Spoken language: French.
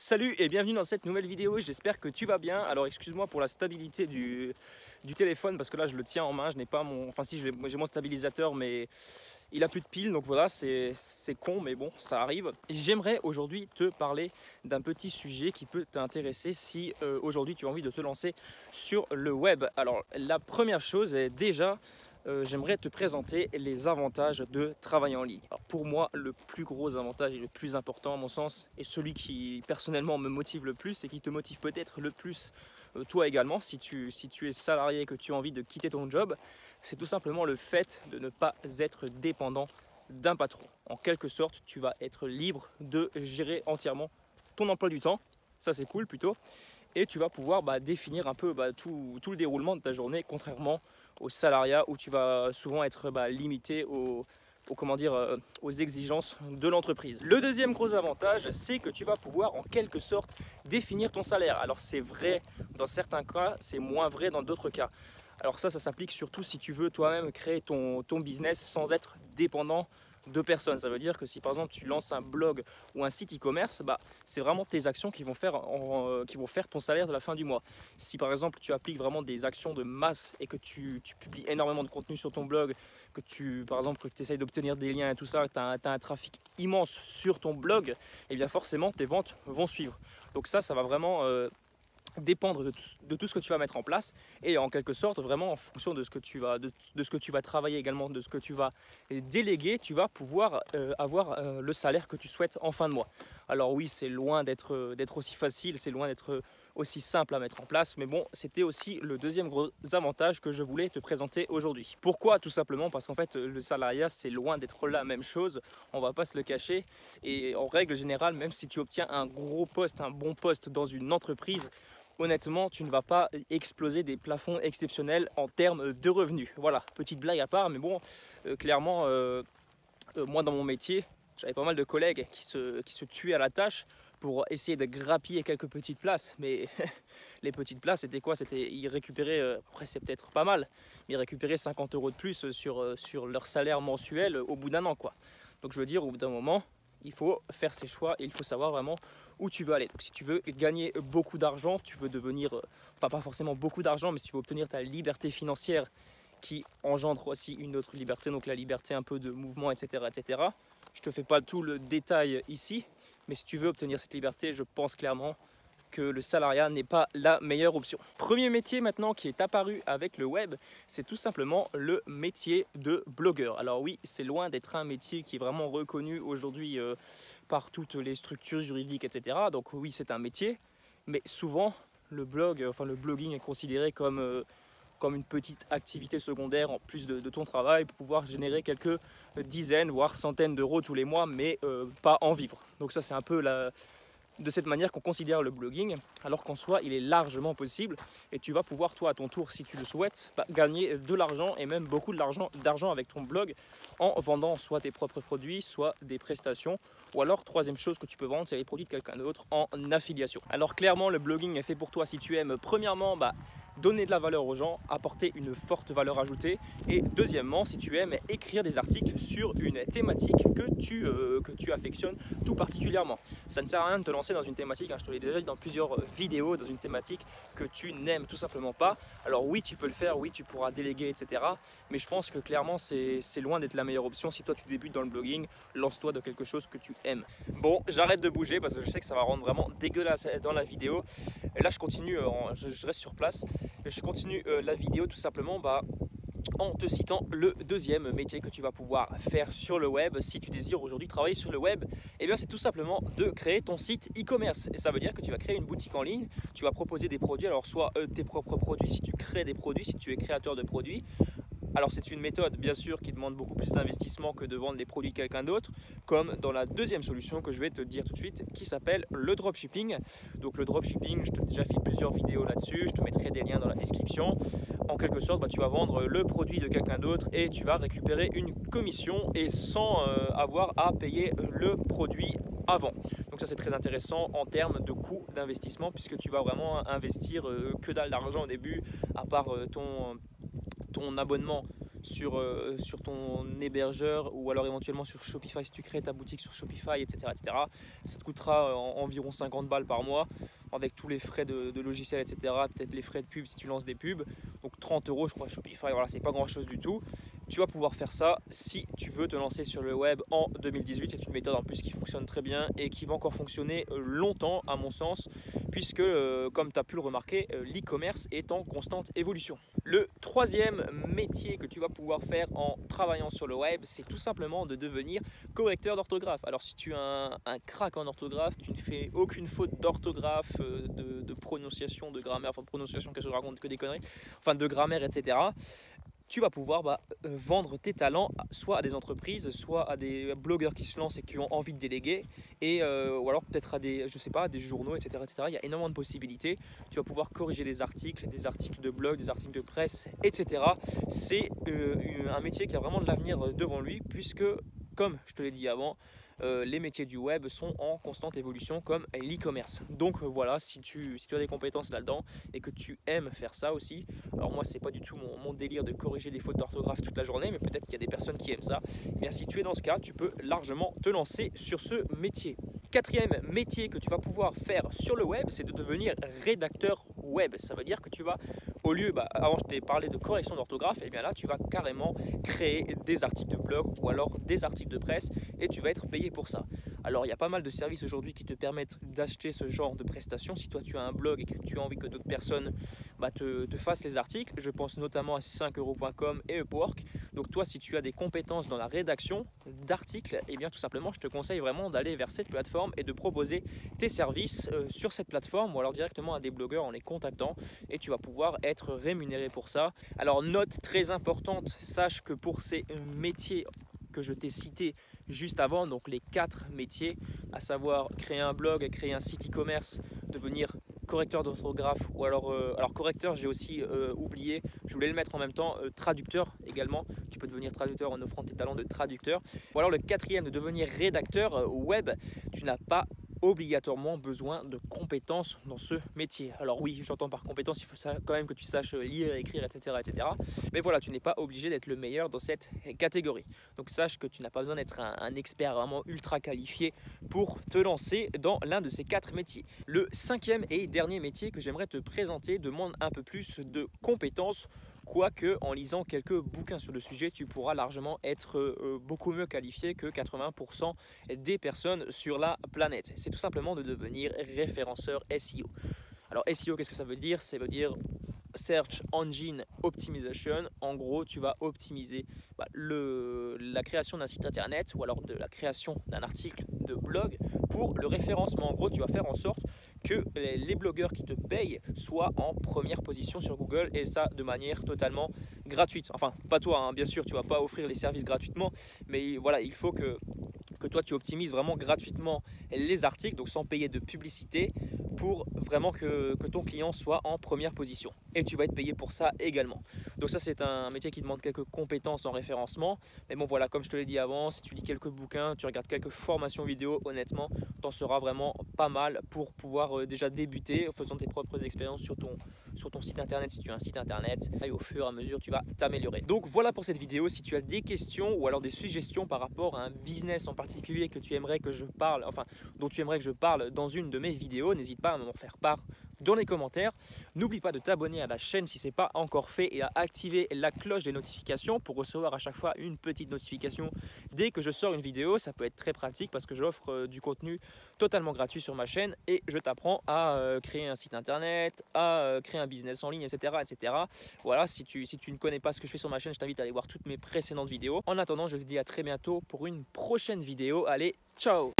Salut et bienvenue dans cette nouvelle vidéo, j'espère que tu vas bien. Alors excuse-moi pour la stabilité du téléphone parce que là je le tiens en main, je n'ai pas mon... Enfin si, j'ai mon stabilisateur mais il a plus de piles, donc voilà, c'est con mais bon, ça arrive. J'aimerais aujourd'hui te parler d'un petit sujet qui peut t'intéresser si aujourd'hui tu as envie de te lancer sur le web. Alors la première chose est déjà... j'aimerais te présenter les avantages de travailler en ligne. Alors pour moi, le plus gros avantage et le plus important à mon sens, et celui qui personnellement me motive le plus et qui te motive peut-être le plus toi également, si tu es salarié et que tu as envie de quitter ton job, c'est tout simplement le fait de ne pas être dépendant d'un patron. En quelque sorte, tu vas être libre de gérer entièrement ton emploi du temps, ça c'est cool plutôt, et tu vas pouvoir définir un peu tout le déroulement de ta journée, contrairement au salariat où tu vas souvent être limité aux exigences de l'entreprise. Le deuxième gros avantage, c'est que tu vas pouvoir en quelque sorte définir ton salaire. Alors c'est vrai dans certains cas, c'est moins vrai dans d'autres cas. Alors ça s'applique surtout si tu veux toi-même créer ton business sans être dépendant de personnes. Ça veut dire que si par exemple tu lances un blog ou un site e-commerce, c'est vraiment tes actions qui vont faire ton salaire de la fin du mois. Si par exemple tu appliques vraiment des actions de masse et que tu publies énormément de contenu sur ton blog, que tu essayes d'obtenir des liens et tout ça, tu as un trafic immense sur ton blog, et bien forcément tes ventes vont suivre. Donc ça va vraiment dépendre de tout ce que tu vas mettre en place, et en quelque sorte vraiment en fonction de ce que tu vas travailler également, de ce que tu vas déléguer, tu vas pouvoir avoir le salaire que tu souhaites en fin de mois. Alors oui, c'est loin d'être aussi facile, c'est loin d'être aussi simple à mettre en place, mais bon, c'était aussi le deuxième gros avantage que je voulais te présenter aujourd'hui. Pourquoi? Tout simplement parce qu'en fait le salariat, c'est loin d'être la même chose, on va pas se le cacher, et en règle générale, même si tu obtiens un gros poste, un bon poste dans une entreprise, honnêtement, tu ne vas pas exploser des plafonds exceptionnels en termes de revenus. Voilà, petite blague à part, mais bon, clairement, moi dans mon métier, j'avais pas mal de collègues qui se tuaient à la tâche pour essayer de grappiller quelques petites places, mais les petites places, c'était quoi? Ils récupéraient, après c'est peut-être pas mal, mais ils récupéraient 50 € de plus sur leur salaire mensuel au bout d'un an, quoi. Donc je veux dire, au bout d'un moment, il faut faire ses choix et il faut savoir vraiment où tu veux aller. Donc si tu veux gagner beaucoup d'argent, tu veux devenir, enfin pas forcément beaucoup d'argent, mais si tu veux obtenir ta liberté financière qui engendre aussi une autre liberté, donc la liberté un peu de mouvement, etc. etc. Je ne te fais pas tout le détail ici, mais si tu veux obtenir cette liberté, je pense clairement que le salariat n'est pas la meilleure option. Premier métier maintenant qui est apparu avec le web, c'est tout simplement le métier de blogueur. Alors oui, c'est loin d'être un métier qui est vraiment reconnu aujourd'hui par toutes les structures juridiques, etc. Donc oui, c'est un métier, mais souvent le blogging est considéré comme une petite activité secondaire en plus de ton travail pour pouvoir générer quelques dizaines voire centaines d'euros tous les mois, mais pas en vivre. Donc ça, c'est un peu de cette manière qu'on considère le blogging, alors qu'en soi il est largement possible, et tu vas pouvoir toi à ton tour, si tu le souhaites, gagner de l'argent, et même beaucoup d'argent avec ton blog, en vendant soit tes propres produits, soit des prestations, ou alors troisième chose que tu peux vendre, c'est les produits de quelqu'un d'autre en affiliation. Alors clairement le blogging est fait pour toi si tu aimes premièrement donner de la valeur aux gens, apporter une forte valeur ajoutée, et deuxièmement si tu aimes écrire des articles sur une thématique que tu affectionnes tout particulièrement. Ça ne sert à rien de te lancer dans une thématique, je te l'ai déjà dit dans plusieurs vidéos, dans une thématique que tu n'aimes tout simplement pas. Alors oui, tu peux le faire, oui tu pourras déléguer, etc. Mais je pense que clairement c'est loin d'être la meilleure option. Si toi tu débutes dans le blogging, lance-toi de quelque chose que tu aimes. Bon, j'arrête de bouger parce que je sais que ça va rendre vraiment dégueulasse dans la vidéo. Et là je continue, je reste sur place. Je continue la vidéo tout simplement en te citant le deuxième métier que tu vas pouvoir faire sur le web si tu désires aujourd'hui travailler sur le web. Et bien c'est tout simplement de créer ton site e-commerce, et ça veut dire que tu vas créer une boutique en ligne, tu vas proposer des produits, alors soit tes propres produits si tu crées des produits, si tu es créateur de produits. Alors c'est une méthode bien sûr qui demande beaucoup plus d'investissement que de vendre les produits de quelqu'un d'autre, comme dans la deuxième solution que je vais te dire tout de suite, qui s'appelle le dropshipping. Donc le dropshipping, je t'ai déjà fait plusieurs vidéos là-dessus, je te mettrai des liens dans la description. En quelque sorte, tu vas vendre le produit de quelqu'un d'autre et tu vas récupérer une commission, et sans avoir à payer le produit avant. Donc ça c'est très intéressant en termes de coût d'investissement, puisque tu vas vraiment investir que dalle d'argent au début, à part ton abonnement sur ton hébergeur ou alors éventuellement sur Shopify si tu crées ta boutique sur Shopify, etc. Ça te coûtera environ 50 balles par mois avec tous les frais de logiciel, etc. Peut-être les frais de pub si tu lances des pubs. Donc 30 € je crois Shopify, voilà, c'est pas grand chose du tout. Tu vas pouvoir faire ça si tu veux te lancer sur le web en 2018. C'est une méthode en plus qui fonctionne très bien et qui va encore fonctionner longtemps à mon sens, puisque comme tu as pu le remarquer, l'e-commerce est en constante évolution. Le troisième métier que tu vas pouvoir faire en travaillant sur le web, c'est tout simplement de devenir correcteur d'orthographe. Alors si tu as un crack en orthographe, tu ne fais aucune faute d'orthographe, de prononciation, de grammaire, enfin de prononciation, qu'est-ce que je raconte, que des conneries, enfin de grammaire, etc. Tu vas pouvoir vendre tes talents soit à des entreprises, soit à des blogueurs qui se lancent et qui ont envie de déléguer, ou alors peut-être à des, je sais pas, des journaux, etc. Il y a énormément de possibilités. Tu vas pouvoir corriger des articles de blog, des articles de presse, etc. C'est un métier qui a vraiment de l'avenir devant lui, puisque, comme je te l'ai dit avant, les métiers du web sont en constante évolution comme l'e-commerce. Donc voilà, si tu as des compétences là-dedans et que tu aimes faire ça aussi, alors moi c'est pas du tout mon délire de corriger des fautes d'orthographe toute la journée, mais peut-être qu'il y a des personnes qui aiment ça. Mais si tu es dans ce cas, tu peux largement te lancer sur ce métier. Quatrième métier que tu vas pouvoir faire sur le web, c'est de devenir rédacteur web. Ça veut dire que tu vas, au lieu, avant je t'ai parlé de correction d'orthographe, et bien là tu vas carrément créer des articles de blog ou alors des articles de presse et tu vas être payé pour ça. Alors il y a pas mal de services aujourd'hui qui te permettent d'acheter ce genre de prestations. Si toi tu as un blog et que tu as envie que d'autres personnes te fassent les articles, je pense notamment à 5euros.com et Upwork. Donc toi si tu as des compétences dans la rédaction d'articles, et bien tout simplement je te conseille vraiment d'aller vers cette plateforme et de proposer tes services sur cette plateforme ou alors directement à des blogueurs en les contactant et tu vas pouvoir être rémunéré pour ça. Alors note très importante, sache que pour ces métiers que je t'ai cités juste avant, donc les 4 métiers, à savoir créer un blog, créer un site e-commerce, devenir correcteur d'orthographe ou alors correcteur, j'ai aussi oublié, je voulais le mettre en même temps, traducteur également, tu peux devenir traducteur en offrant tes talents de traducteur. Ou alors le 4e, de devenir rédacteur web, tu n'as pas obligatoirement besoin de compétences dans ce métier. Alors oui, j'entends par compétences, il faut quand même que tu saches lire, écrire, etc. Mais voilà, tu n'es pas obligé d'être le meilleur dans cette catégorie. Donc sache que tu n'as pas besoin d'être un expert vraiment ultra qualifié pour te lancer dans l'un de ces 4 métiers. Le 5e et dernier métier que j'aimerais te présenter demande un peu plus de compétences. Quoique, en lisant quelques bouquins sur le sujet, tu pourras largement être beaucoup mieux qualifié que 80% des personnes sur la planète. C'est tout simplement de devenir référenceur SEO. Alors SEO, qu'est-ce que ça veut dire? Ça veut dire Search Engine Optimization. En gros, tu vas optimiser la création d'un site internet ou alors de la création d'un article de blog pour le référencement. En gros, tu vas faire en sorte que les blogueurs qui te payent soient en première position sur Google et ça de manière totalement gratuite. Enfin, pas toi, hein, bien sûr, tu ne vas pas offrir les services gratuitement, mais voilà, il faut que toi tu optimises vraiment gratuitement les articles, donc sans payer de publicité, pour vraiment que ton client soit en première position. Et tu vas être payé pour ça également. Donc ça c'est un métier qui demande quelques compétences en référencement. Mais bon voilà, comme je te l'ai dit avant, si tu lis quelques bouquins, tu regardes quelques formations vidéo, honnêtement, t'en seras vraiment pas mal pour pouvoir déjà débuter en faisant tes propres expériences sur ton site internet si tu as un site internet. Et au fur et à mesure, tu vas t'améliorer. Donc voilà pour cette vidéo. Si tu as des questions ou alors des suggestions par rapport à un business en particulier que tu aimerais que je parle, enfin dont tu aimerais que je parle dans une de mes vidéos, n'hésite pas à m'en faire part dans les commentaires. N'oublie pas de t'abonner à la chaîne si ce n'est pas encore fait et à activer la cloche des notifications pour recevoir à chaque fois une petite notification dès que je sors une vidéo. Ça peut être très pratique parce que j'offre du contenu totalement gratuit sur ma chaîne et je t'apprends à créer un site internet, à créer un business en ligne, etc. Voilà, si tu ne connais pas ce que je fais sur ma chaîne, je t'invite à aller voir toutes mes précédentes vidéos. En attendant, je te dis à très bientôt pour une prochaine vidéo. Allez, ciao!